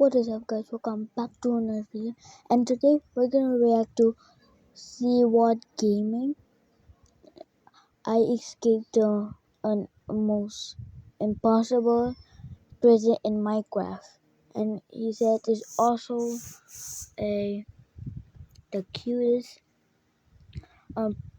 What is up, guys? Welcome back to another video, and today we're gonna react to Seawatt Gaming. I escaped an most impossible prison in Minecraft, and he said there's also a the cutest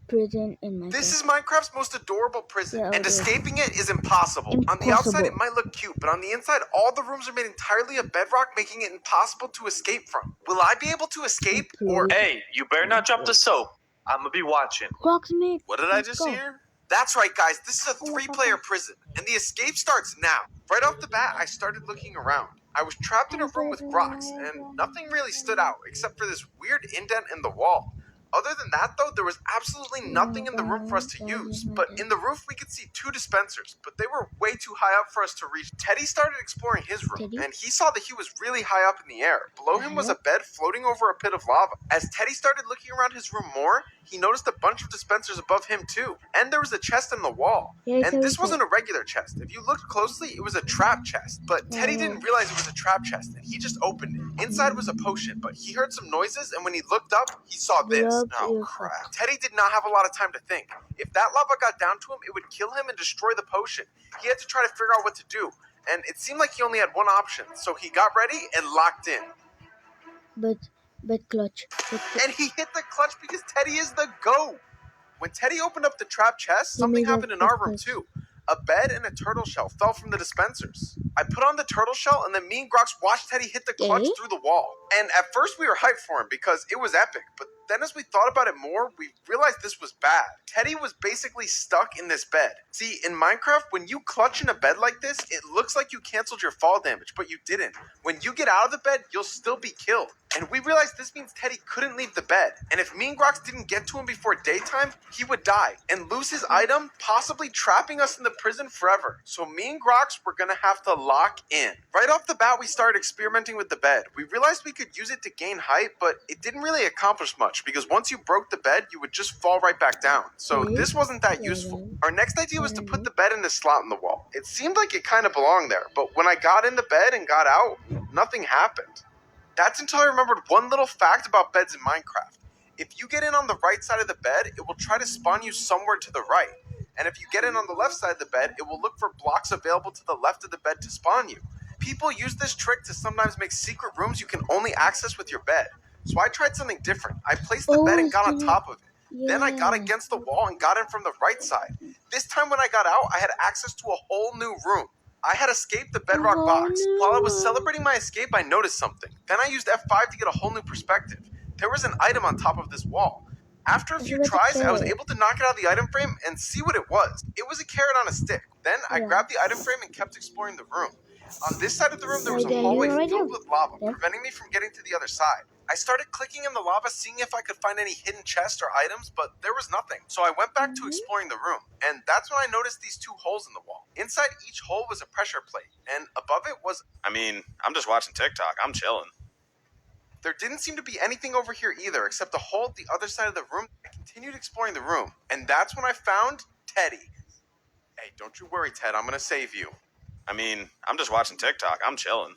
prison in Minecraft. This is Minecraft's most adorable prison, Yeah, and escaping it is impossible. On the Impossible. outside, it might look cute, but on the inside, all the rooms are made entirely of bedrock, making it impossible to escape from. Will I be able to escape, or... Hey, you better not drop the soap. I'm gonna be watching. Proximate. What did I just hear? That's right, guys. This is a 3-player prison, and the escape starts now. Right off the bat, I started looking around. I was trapped in a room with rocks, and nothing really stood out except for this weird indent in the wall. Other than that, though, there was absolutely nothing in the room for us to use. But in the roof, we could see 2 dispensers, but they were way too high up for us to reach. Teddy started exploring his room, and he saw that he was really high up in the air. Below him was a bed floating over a pit of lava. As Teddy started looking around his room more, he noticed a bunch of dispensers above him too. And there was a chest in the wall. And this wasn't a regular chest. If you looked closely, it was a trap chest. But Teddy didn't realize it was a trap chest, and he just opened it. Inside was a potion, but he heard some noises, and when he looked up, he saw this. Oh, crap. Teddy did not have a lot of time to think. If that lava got down to him, it would kill him and destroy the potion. He had to try to figure out what to do, and it seemed like he only had one option, so he got ready and locked in. But clutch. And he hit the clutch because Teddy is the GOAT. When Teddy opened up the trap chest, something happened in our room too. A bed and a turtle shell fell from the dispensers. I put on the turtle shell, and then me and Grox watched Teddy hit the clutch through the wall. And at first we were hyped for him because it was epic, but then as we thought about it more, we realized this was bad. Teddy was basically stuck in this bed. See, in Minecraft, when you clutch in a bed like this, it looks like you canceled your fall damage, but you didn't. When you get out of the bed, you'll still be killed. And we realized this means Teddy couldn't leave the bed. And if me and Grox didn't get to him before daytime, he would die and lose his item, possibly trapping us in the prison forever. So me and Grox were gonna have to lock in. Right off the bat, we started experimenting with the bed. We realized we could use it to gain height, but it didn't really accomplish much because once you broke the bed, you would just fall right back down. So this wasn't that useful. Our next idea was to put the bed in the slot in the wall. It seemed like it kind of belonged there, but when I got in the bed and got out, nothing happened. That's until I remembered one little fact about beds in Minecraft. If you get in on the right side of the bed, it will try to spawn you somewhere to the right. And if you get in on the left side of the bed, it will look for blocks available to the left of the bed to spawn you. People use this trick to sometimes make secret rooms you can only access with your bed. So I tried something different. I placed the bed and got on top of it. Then I got against the wall and got in from the right side. This time when I got out, I had access to a whole new room. I had escaped the bedrock box. While I was celebrating my escape, I noticed something. Then I used F5 to get a whole new perspective. There was an item on top of this wall. After a few tries, I was able to knock it out of the item frame and see what it was. It was a carrot on a stick. Then I grabbed the item frame and kept exploring the room. On this side of the room, there was a hallway filled with lava, preventing me from getting to the other side. I started clicking in the lava, seeing if I could find any hidden chests or items, but there was nothing. So I went back to exploring the room, and that's when I noticed these 2 holes in the wall. Inside each hole was a pressure plate, and above it was... I'm just watching TikTok. I'm chilling. There didn't seem to be anything over here either, except a hole at the other side of the room. I continued exploring the room, and that's when I found Teddy. Hey, don't you worry, Ted. I'm gonna save you. I'm just watching TikTok. I'm chilling.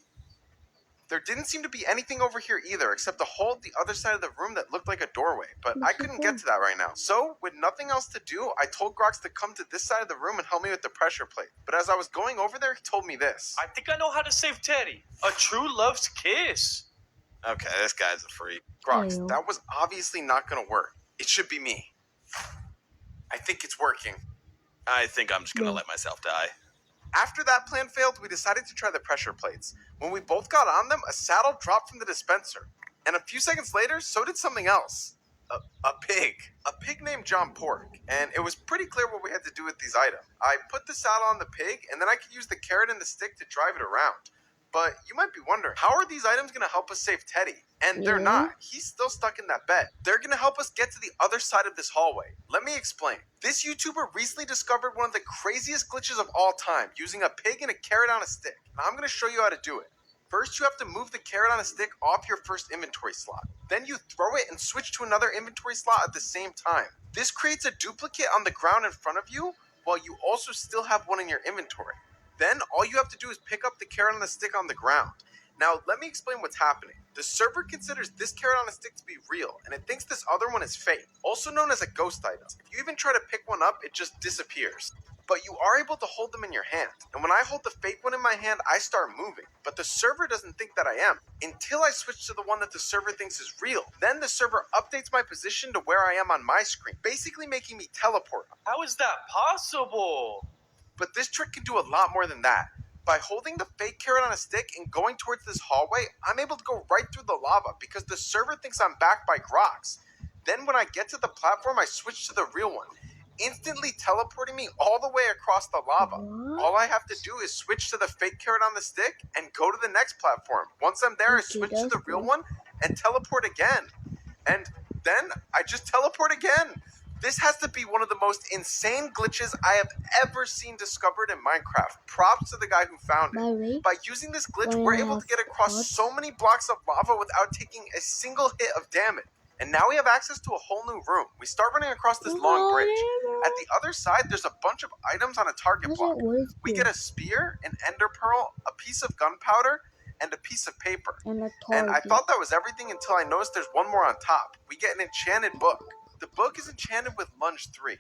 There didn't seem to be anything over here either, except a hole at the other side of the room that looked like a doorway, but I couldn't get to that right now. So, with nothing else to do, I told Grox to come to this side of the room and help me with the pressure plate. But as I was going over there, he told me this. I think I know how to save Teddy. A true love's kiss. Okay, this guy's a freak. Grox, that was obviously not gonna work. It should be me. I think it's working. I think I'm just gonna let myself die. After that plan failed, we decided to try the pressure plates. When we both got on them, a saddle dropped from the dispenser. And a few seconds later, so did something else. A pig. A pig named John Pork. And it was pretty clear what we had to do with these items. I put the saddle on the pig, and then I could use the carrot and the stick to drive it around. But you might be wondering, how are these items going to help us save Teddy? And they're not. He's still stuck in that bed. They're going to help us get to the other side of this hallway. Let me explain. This YouTuber recently discovered one of the craziest glitches of all time, using a pig and a carrot on a stick. Now I'm going to show you how to do it. First, you have to move the carrot on a stick off your first inventory slot. Then you throw it and switch to another inventory slot at the same time. This creates a duplicate on the ground in front of you, while you also still have one in your inventory. Then all you have to do is pick up the carrot on the stick on the ground. Now, let me explain what's happening. The server considers this carrot on a stick to be real, and it thinks this other one is fake, also known as a ghost item. If you even try to pick one up, it just disappears. But you are able to hold them in your hand, and when I hold the fake one in my hand, I start moving. But the server doesn't think that I am, until I switch to the one that the server thinks is real. Then the server updates my position to where I am on my screen, basically making me teleport. How is that possible? But this trick can do a lot more than that. By holding the fake carrot on a stick and going towards this hallway, I'm able to go right through the lava because the server thinks I'm backed by Grox. Then when I get to the platform, I switch to the real one, instantly teleporting me all the way across the lava. What? All I have to do is switch to the fake carrot on the stick and go to the next platform. Once I'm there, I Okay, switch to the that's real good. one and teleport again. And then I just teleport again. This has to be one of the most insane glitches I have ever seen discovered in Minecraft. Props to the guy who found By it. the way, By using this glitch, why we're I able to have get across thoughts? so many blocks of lava without taking a single hit of damage. And now we have access to a whole new room. We start running across this long bridge. At the other side, there's a bunch of items on a target block. We get a spear, an ender pearl, a piece of gunpowder, and a piece of paper. and a And I target. thought that was everything until I noticed there's one more on top. We get an enchanted book. The book is enchanted with Lunge 3.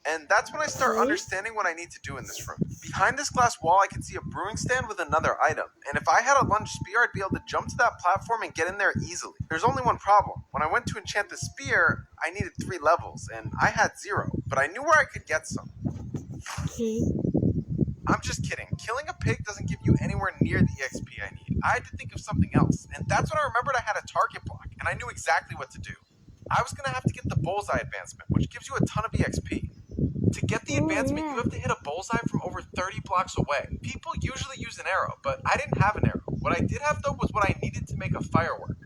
And that's when I start Okay. understanding what I need to do in this room. Behind this glass wall, I can see a brewing stand with another item. And if I had a lunge spear, I'd be able to jump to that platform and get in there easily. There's only one problem. When I went to enchant the spear, I needed 3 levels, and I had 0. But I knew where I could get some. Okay. I'm just kidding. Killing a pig doesn't give you anywhere near the XP I need. I had to think of something else. And that's when I remembered I had a target block, and I knew exactly what to do. I was going to have to get the bullseye advancement, which gives you a ton of EXP. To get the Oh, advancement, yeah. you have to hit a bullseye from over 30 blocks away. People usually use an arrow, but I didn't have an arrow. What I did have, though, was what I needed to make a firework.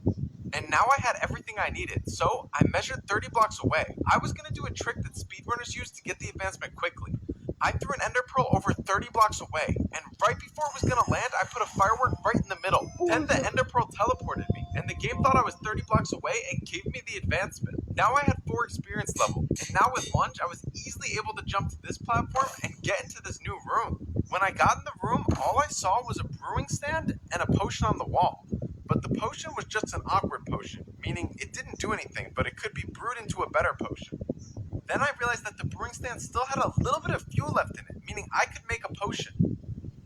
And now I had everything I needed, so I measured 30 blocks away. I was going to do a trick that speedrunners use to get the advancement quickly. I threw an ender pearl over 30 blocks away, and right before it was going to land, I put a firework right in the middle. Then the ender pearl teleported me, and the game thought I was 30 blocks away and gave me the advancement. Now I had 4 experience level, and now with lunge, I was easily able to jump to this platform and get into this new room. When I got in the room, all I saw was a brewing stand and a potion on the wall. But the potion was just an awkward potion, meaning it didn't do anything, but it could be brewed into a better potion. Then I realized that the brewing stand still had a little bit of fuel left in it, meaning I could make a potion.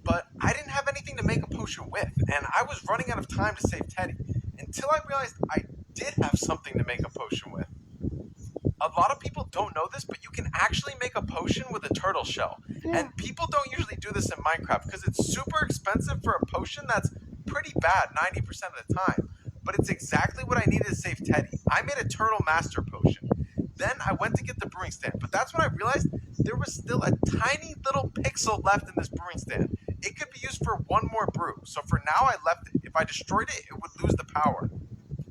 But I didn't have anything to make a potion with, and I was running out of time to save Teddy, until I realized I did have something to make a potion with. A lot of people don't know this, but you can actually make a potion with a turtle shell. Yeah. And people don't usually do this in Minecraft because it's super expensive for a potion that's pretty bad 90% of the time. But it's exactly what I needed to save Teddy. I made a turtle master potion. Then I went to get the brewing stand, but that's when I realized there was still a tiny little pixel left in this brewing stand. It could be used for one more brew, so for now I left it. If I destroyed it, it would lose the power.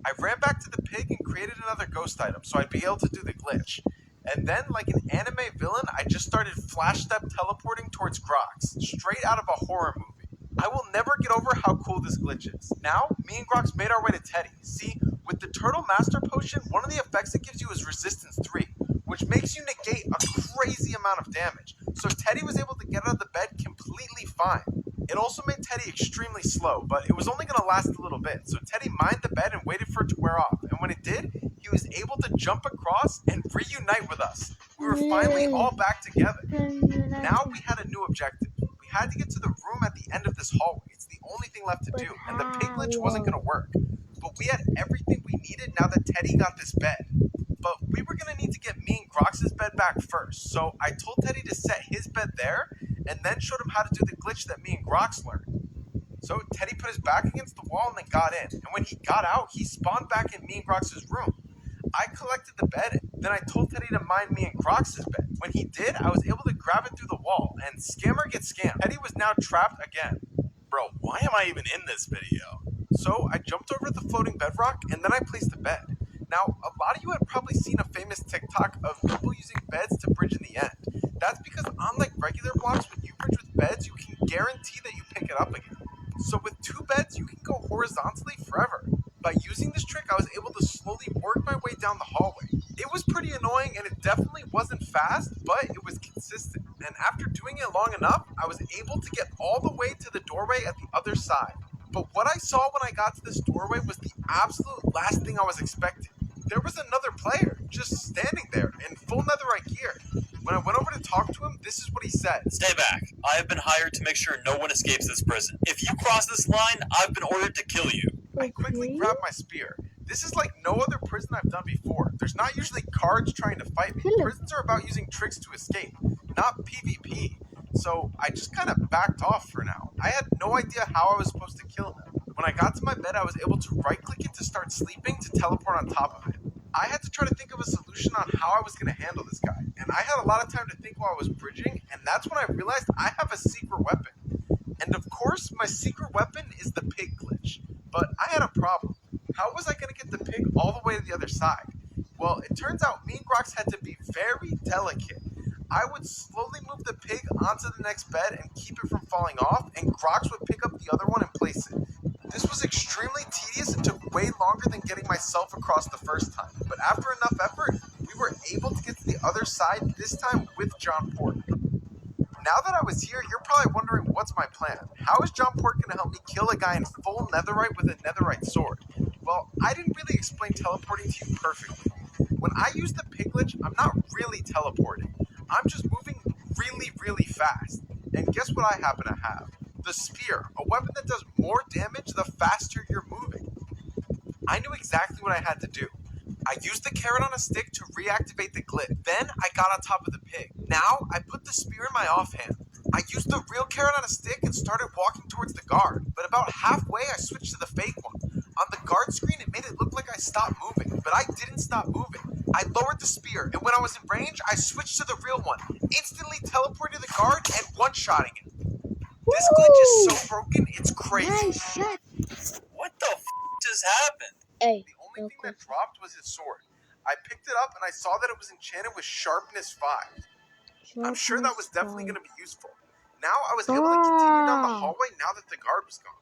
I ran back to the pig and created another ghost item so I'd be able to do the glitch. And then, like an anime villain, I just started flash step teleporting towards Grox, straight out of a horror movie. I will never get over how cool this glitch is. Now, me and Grox made our way to Teddy. See, with the Turtle Master Potion, one of the effects it gives you is Resistance 3, which makes you negate a crazy amount of damage. So Teddy was able to get out of the bed completely fine. It also made Teddy extremely slow, but it was only going to last a little bit, so Teddy mined the bed and waited for it to wear off, and when it did, he was able to jump across and reunite with us. We were finally all back together. Now we had a new objective. We had to get to the room at the end of this hallway. It's the only thing left to do, and the pig glitch wasn't going to work. But we had everything we needed now that Teddy got this bed. But we were going to need to get me and Grox's bed back first, so I told Teddy to set his bed there, and then showed him how to do the glitch that me and Grox learned. So Teddy put his back against the wall and then got in, and when he got out, he spawned back in me and Grox's room. I collected the bed, then I told Teddy to mine me and Grox's bed. When he did, I was able to grab it through the wall, and scammer gets scammed. Teddy was now trapped again. Bro, why am I even in this video? So I jumped over the floating bedrock, and then I placed the bed. Now, a lot of you have probably seen a famous TikTok of people using beds to bridge in the end. That's because unlike regular blocks, when you bridge with beds, you can guarantee that you pick it up again. So with 2 beds, you can go horizontally forever. By using this trick, I was able to slowly work my way down the hallway. It was pretty annoying, and it definitely wasn't fast, but it was consistent. And after doing it long enough, I was able to get all the way to the doorway at the other side. But what I saw when I got to this doorway was the absolute last thing I was expecting. There was another player just standing there in full netherite gear. When I went over to talk to him, this is what he said. Stay back. I have been hired to make sure no one escapes this prison. If you cross this line, I've been ordered to kill you. I quickly grabbed my spear. This is like no other prison I've done before. There's not usually guards trying to fight me. Prisons are about using tricks to escape, not PvP. So I just kind of backed off for now. I had no idea how I was supposed to kill him. When I got to my bed, I was able to right-click it to start sleeping to teleport on top of it. I had to try to think of a solution on how I was going to handle this guy. And I had a lot of time to think while I was bridging, and that's when I realized I have a secret weapon. And of course, my secret weapon is the pig glitch. But I had a problem. How was I going to get the pig all the way to the other side? Well, it turns out me and Grox had to be very delicate. I would slowly move the pig onto the next bed and keep it from falling off, and Grox would pick up the other one and place it. This was extremely tedious and took way longer than getting myself across the first time. But after enough effort, we were able to get to the other side, this time with John Pork. Now that I was here, you're probably wondering what's my plan. How is John Pork going to help me kill a guy in full netherite with a netherite sword? Well, I didn't really explain teleporting to you perfectly. When I use the pig glitch, I'm not really teleporting. I'm just moving really, really fast. And guess what I happen to have? The spear, a weapon that does more damage the faster you're moving. I knew exactly what I had to do. I used the carrot on a stick to reactivate the glitch. Then I got on top of the pig. Now I put the spear in my offhand. I used the real carrot on a stick and started walking towards the guard. But about halfway, I switched to the fake one. On the guard screen, it made it look like I stopped moving, but I didn't stop moving. I lowered the spear, and when I was in range, I switched to the real one, instantly teleporting the guard and one-shotting it. This glitch is so broken, it's crazy. Nice shot. What the just happened? Hey, The only thing that dropped was his sword. I picked it up and I saw that it was enchanted with sharpness 5. I'm sure that was definitely going to be useful. Now I was able to continue down the hallway now that the guard was gone.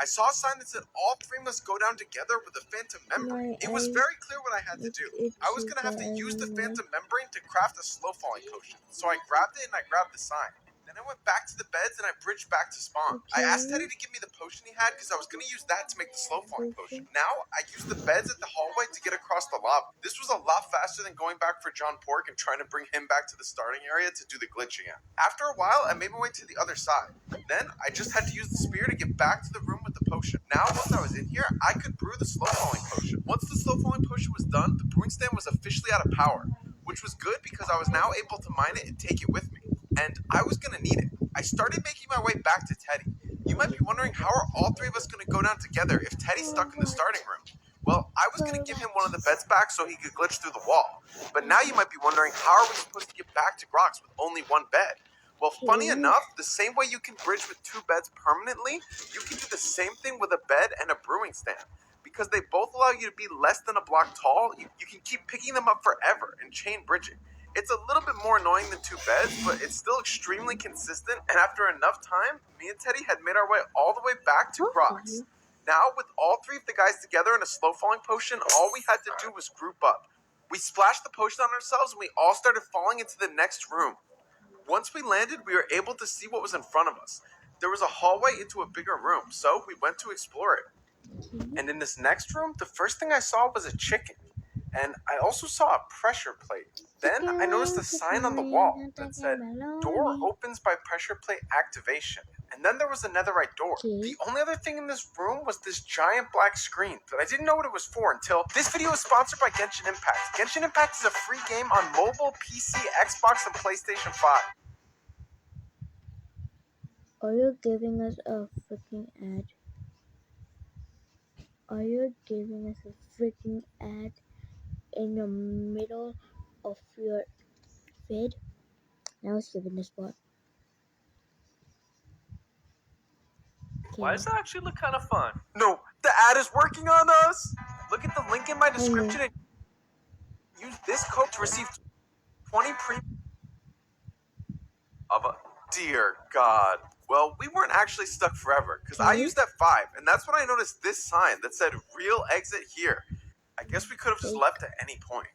I saw a sign that said all three must go down together with a phantom membrane. It was very clear what I had to do. I was going to have to use the phantom membrane to craft a slow falling potion. So I grabbed it and I grabbed the sign. Then I went back to the beds and I bridged back to spawn. I asked Teddy to give me the potion he had because I was going to use that to make the slow falling potion. Now I used the beds at the hallway to get across the lava. This was a lot faster than going back for John Pork and trying to bring him back to the starting area to do the glitch again. After a while, I made my way to the other side. Then I just had to use the spear to get back to the room with the potion. Now once I was in here, I could brew the slow falling potion. Once the slow falling potion was done, the brewing stand was officially out of power, which was good because I was now able to mine it and take it with me. And I was going to need it. I started making my way back to Teddy. You might be wondering, how are all three of us going to go down together if Teddy's stuck in the starting room? Well, I was going to give him one of the beds back so he could glitch through the wall. But now you might be wondering, how are we supposed to get back to Grox with only one bed? Well, funny enough, the same way you can bridge with 2 beds permanently, you can do the same thing with a bed and a brewing stand. Because they both allow you to be less than a block tall, you can keep picking them up forever and chain bridging. It's a little bit more annoying than 2 beds, but it's still extremely consistent, and after enough time, me and Teddy had made our way all the way back to Grox. Now, with all 3 of the guys together in a slow-falling potion, all we had to do was group up. We splashed the potion on ourselves, and we all started falling into the next room. Once we landed, we were able to see what was in front of us. There was a hallway into a bigger room, so we went to explore it. And in this next room, the first thing I saw was a chicken. And I also saw a pressure plate. Then I noticed a sign on the wall that said, "Door opens by pressure plate activation." And then there was a netherite door. The only other thing in this room was this giant black screen, but I didn't know what it was for until this video is sponsored by Genshin Impact. Genshin Impact is a free game on mobile, PC, Xbox, and PlayStation 5. Are you giving us a freaking ad? Are you giving us a freaking ad in the middle of your vid? Now it's giving the spot. Why does that actually look kind of fun? No, the ad is working on us! Look at the link in my description and use this code to receive 20 premium. Dear God. Well, we weren't actually stuck forever, because I used that 5, and that's when I noticed this sign that said, "Real exit here." I guess we could have just left at any point.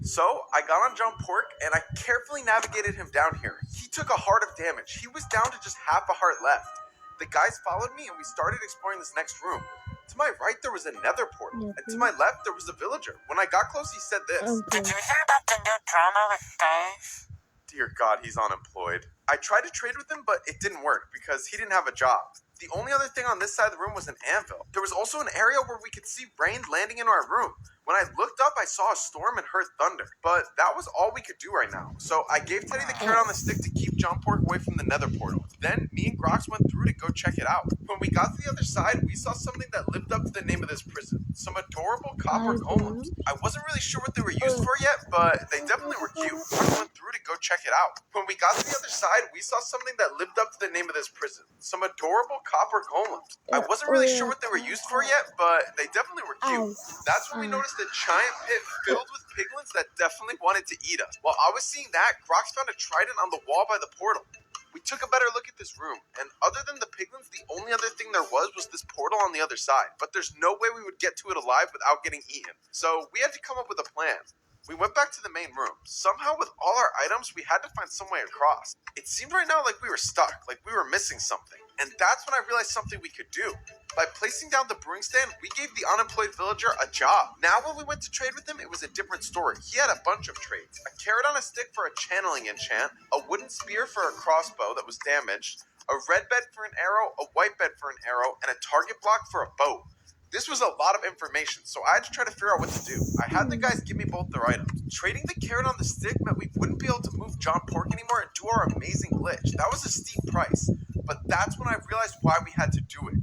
So, I got on John Pork, and I carefully navigated him down here. He took a heart of damage. He was down to just half a heart left. The guys followed me and we started exploring this next room. To my right, there was a nether portal, and to my left, there was a villager. When I got close, he said this. Okay. Did you hear about the new drama with Dave? Dear God, he's unemployed. I tried to trade with him, but it didn't work because he didn't have a job. The only other thing on this side of the room was an anvil. There was also an area where we could see rain landing in our room. When I looked up, I saw a storm and heard thunder. But that was all we could do right now. So I gave Teddy the carrot on the stick to keep John Pork away from the nether portal. Then me and Grox went through to go check it out. When we got to the other side, we saw something that lived up to the name of this prison. Some adorable copper golems. I wasn't really sure what they were used for yet, but they definitely were cute. I went through to go check it out. When we got to the other side, we saw something that lived up to the name of this prison. Some adorable copper golems. I wasn't really sure what they were used for yet, but they definitely were cute. That's when we noticed a giant pit filled with piglins that definitely wanted to eat us. While I was seeing that, Grox found a trident on the wall by the portal. We took a better look at this room, and other than the piglins, the only other thing there was this portal on the other side. But there's no way we would get to it alive without getting eaten. So we had to come up with a plan. We went back to the main room. Somehow, with all our items, we had to find some way across. It seemed right now like we were stuck, like we were missing something. And that's when I realized something we could do. By placing down the brewing stand, we gave the unemployed villager a job. Now when we went to trade with him, it was a different story. He had a bunch of trades. A carrot on a stick for a channeling enchant, a wooden spear for a crossbow that was damaged, a red bed for an arrow, a white bed for an arrow, and a target block for a bow. This was a lot of information, so I had to try to figure out what to do. I had the guys give me both their items. Trading the carrot on the stick meant we wouldn't be able to move John Pork anymore and do our amazing glitch. That was a steep price, but that's when I realized why we had to do it.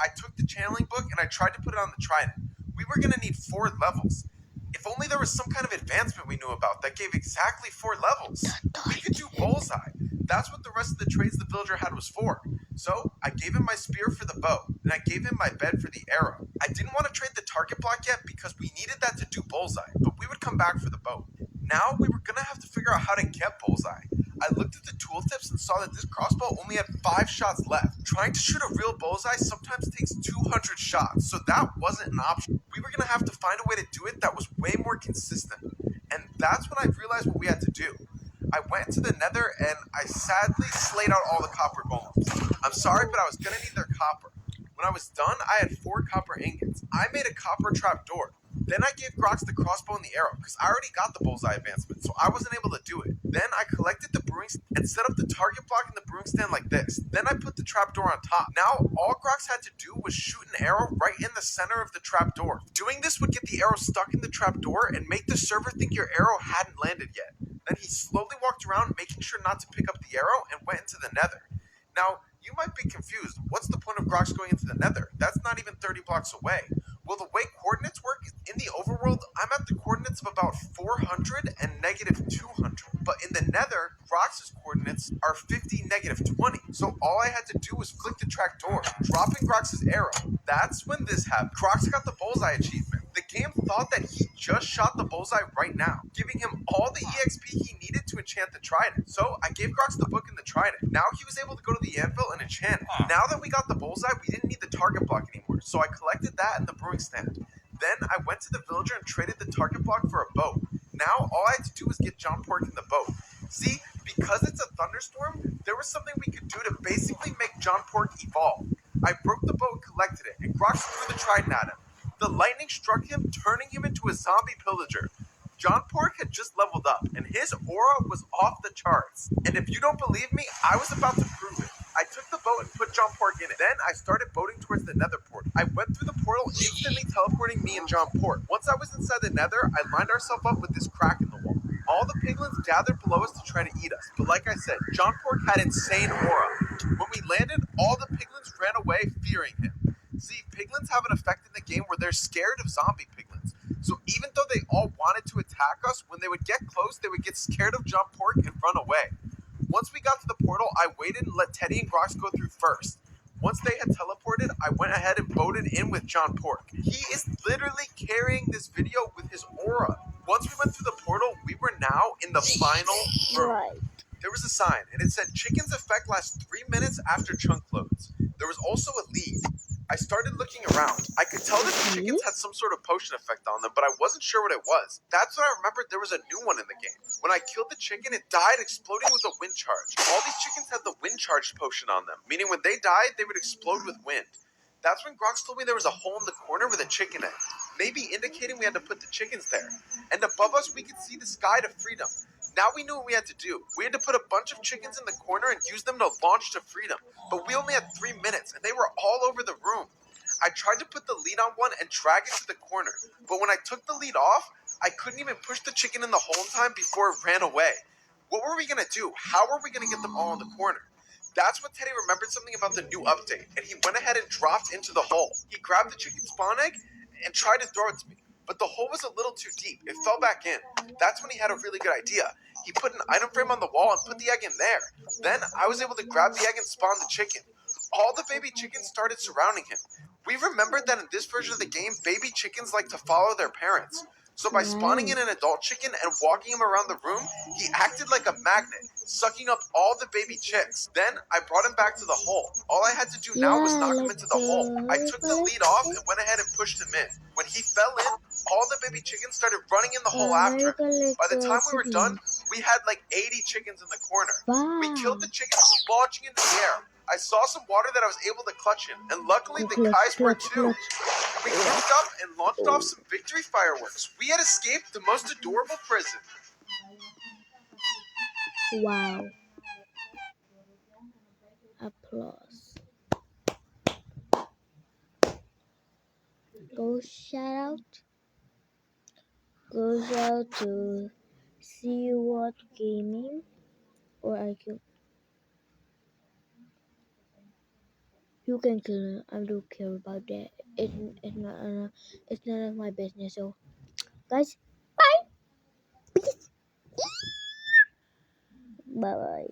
I took the channeling book and I tried to put it on the trident. We were going to need 4 levels. If only there was some kind of advancement we knew about that gave exactly 4 levels. We could do bullseye. That's what the rest of the trades the villager had was for. So I gave him my spear for the bow, and I gave him my bed for the arrow. I didn't want to trade the target block yet because we needed that to do bullseye, but we would come back for the bow. Now we were going to have to figure out how to get bullseye. I looked at the tooltips and saw that this crossbow only had 5 shots left. Trying to shoot a real bullseye sometimes takes 200 shots, so that wasn't an option. We were going to have to find a way to do it that was way more consistent. And that's when I realized what we had to do. I went to the nether and I sadly slayed out all the copper golems. I'm sorry, but I was going to need their copper. When I was done, I had 4 copper ingots. I made a copper trap door. Then I gave Grox the crossbow and the arrow, because I already got the bullseye advancement, so I wasn't able to do it. Then I collected the brewing stand and set up the target block in the brewing stand like this. Then I put the trap door on top. Now, all Grox had to do was shoot an arrow right in the center of the trap door. Doing this would get the arrow stuck in the trap door and make the server think your arrow hadn't landed yet. Then he slowly walked around, making sure not to pick up the arrow, and went into the nether. Now, you might be confused. What's the point of Grox going into the nether? That's not even 30 blocks away. Well, the way coordinates work is in the overworld, I'm at the coordinates of about 400 and negative 200. But in the nether, Grox's coordinates are 50, negative 20. So all I had to do was flick the track door, dropping Grox's arrow. That's when this happened. Grox got the bullseye achievement. The game thought that he just shot the bullseye right now, giving him all the EXP he needed to enchant the trident. So I gave Grox the book and the trident. Now he was able to go to the anvil and enchant it. Now that we got the bullseye, we didn't need the target block anymore. So I collected that and the brewing stand. Then I went to the villager and traded the target block for a bow. Now all I had to do was get John Pork in the boat. See, because it's a thunderstorm, there was something we could do to basically make John Pork evolve. I broke the boat and collected it, and Grox threw the trident at him. The lightning struck him, turning him into a zombie pillager. John Pork had just leveled up, and his aura was off the charts. And if you don't believe me, I was about to prove it. I took the boat and put John Pork in it. Then I started boating towards the nether portal. I went through the portal, instantly teleporting me and John Pork. Once I was inside the nether, I lined ourselves up with this crack in the wall. All the piglins gathered below us to try to eat us. But like I said, John Pork had insane aura. When we landed, all the piglins ran away, fearing him. See, piglins have an effect in the game where they're scared of zombie piglins. So even though they all wanted to attack us, when they would get close, they would get scared of John Pork and run away. Once we got to the portal, I waited and let Teddy and Grox go through first. Once they had teleported, I went ahead and boated in with John Pork. He is literally carrying this video with his aura. Once we went through the portal, we were now in the final room. Right. There was a sign, and it said, "Chicken's effect lasts 3 minutes after chunk loads." There was also a lead. I started looking around. I could tell that the chickens had some sort of potion effect on them, but I wasn't sure what it was. That's when I remembered there was a new one in the game. When I killed the chicken, it died exploding with a wind charge. All these chickens had the wind charge potion on them, meaning when they died, they would explode with wind. That's when Grox told me there was a hole in the corner with a chicken egg, maybe indicating we had to put the chickens there. And above us, we could see the sky to freedom. Now we knew what we had to do. We had to put a bunch of chickens in the corner and use them to launch to freedom. But we only had 3 minutes, and they were all over the room. I tried to put the lead on one and drag it to the corner, but when I took the lead off, I couldn't even push the chicken in the hole in time before it ran away. What were we going to do? How were we going to get them all in the corner? That's when Teddy remembered something about the new update, and he went ahead and dropped into the hole. He grabbed the chicken spawn egg and tried to throw it to me, but the hole was a little too deep. It fell back in. That's when he had a really good idea. He put an item frame on the wall and put the egg in there. Then I was able to grab the egg and spawn the chicken. All the baby chickens started surrounding him. We remembered that in this version of the game, baby chickens like to follow their parents. So by spawning in an adult chicken and walking him around the room, he acted like a magnet, sucking up all the baby chicks. Then I brought him back to the hole. All I had to do now was knock him into the hole. I took the lead off and went ahead and pushed him in. When he fell in, all the baby chickens started running in the hole after him. By the time we were done, we had like 80 chickens in the corner. We killed the chickens launching into the air. I saw some water that I was able to clutch in, and luckily the guys were too. We grouped up and launched off some victory fireworks. We had escaped the most adorable prison. Wow. Applause. Go shout out. Goes out to Seawatt Gaming or IQ. You can kill him. I don't care about that. It's it's none of my business. So, guys, bye. Peace. Bye bye.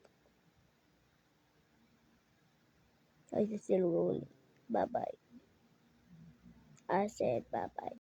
I still rolling. Bye bye. I said bye bye.